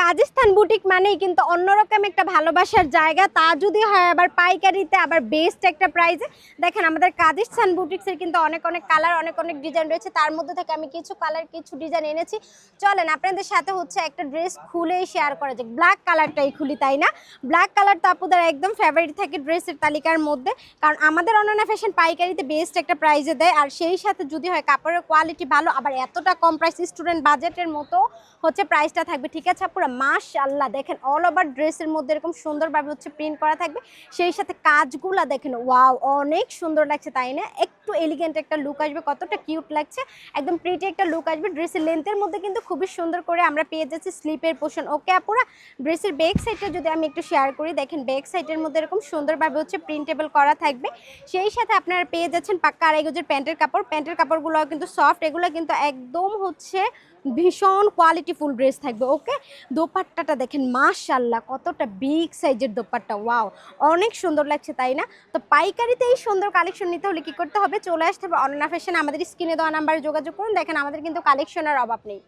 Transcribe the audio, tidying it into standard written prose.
কাজিস্তান boutique মানেই কিন্তু অন্যরকম একটা ভালোবাসার জায়গা, তা যদি হয় আবার পাইকারিতে, আবার বেস্ট একটা প্রাইসে। দেখেন আমাদের কাজিস্তান বুটিক্সের কিন্তু অনেক অনেক কালার, অনেক অনেক ডিজাইন রয়েছে, তার মধ্যে থেকে আমি কিছু কালার, কিছু ডিজাইন এনেছি। চলেন আপনাদের সাথে হচ্ছে একটা ড্রেস খুলেই শেয়ার করা যাক। ব্ল্যাক কালারটাই খুলি, তাই না? ব্ল্যাক কালার তো আপুদের একদম ফেভারিট থাকে ড্রেসের তালিকার মধ্যে, কারণ আমাদের অনন্যা ফ্যাশন পাইকারিতে বেস্ট একটা প্রাইসে দেয়। আর সেই সাথে যদি হয় কাপড়ের কোয়ালিটি ভালো, আবার এতটা কম প্রাইস, স্টুডেন্ট বাজেটের মতো হচ্ছে প্রাইসটা থাকবে। ঠিক আছে পুরো মাশাআল্লাহ, দেখেন অল ওভার ড্রেসের মধ্যে এরকম সুন্দরভাবে হচ্ছে প্রিন্ট করা থাকবে। সেই সাথে কাজগুলা দেখেন, ওয়াও অনেক সুন্দর লাগছে, তাই না? একটু এলিগেন্ট একটা লুক আসবে, কতটা কিউট লাগছে, একদম প্রিটি একটা লুক আসবে। ড্রেসের লেন্থের মধ্যে কিন্তু খুবই সুন্দর করে আমরা পেয়ে যাচ্ছি স্লিপের পোর্শন। ওকে আপুরা, ড্রেসের ব্যাক সাইডটা যদি আমি একটু শেয়ার করি, দেখেন ব্যাক সাইডের মধ্যে এরকম সুন্দরভাবে হচ্ছে প্রিন্টেবল করা থাকবে। সেই সাথে আপনারা পেয়ে যাচ্ছেন পাক্কা আড়াই গজের প্যান্টের কাপড়। প্যান্টের কাপড়গুলো কিন্তু সফট, এগুলো কিন্তু একদম হচ্ছে ভীষণ কোয়ালিটিফুল ড্রেস থাকবে। ওকে, দোপাট্টাটা দেখেন মাশাআল্লাহ, কতটা বিগ সাইজের দোপাট্টা, ওয়াও অনেক সুন্দর লাগছে, তাই না? তো পাইকারিতে এই সুন্দর কালেকশন নিতে হলে কি করতে হবে? চলে আসতে হবে অনন্যা ফ্যাশন, আমাদের স্ক্রিনে দেওয়া নাম্বারে যোগাযোগ করুন। দেখেন আমাদের কিন্তু কালেকশনের অভাব নেই।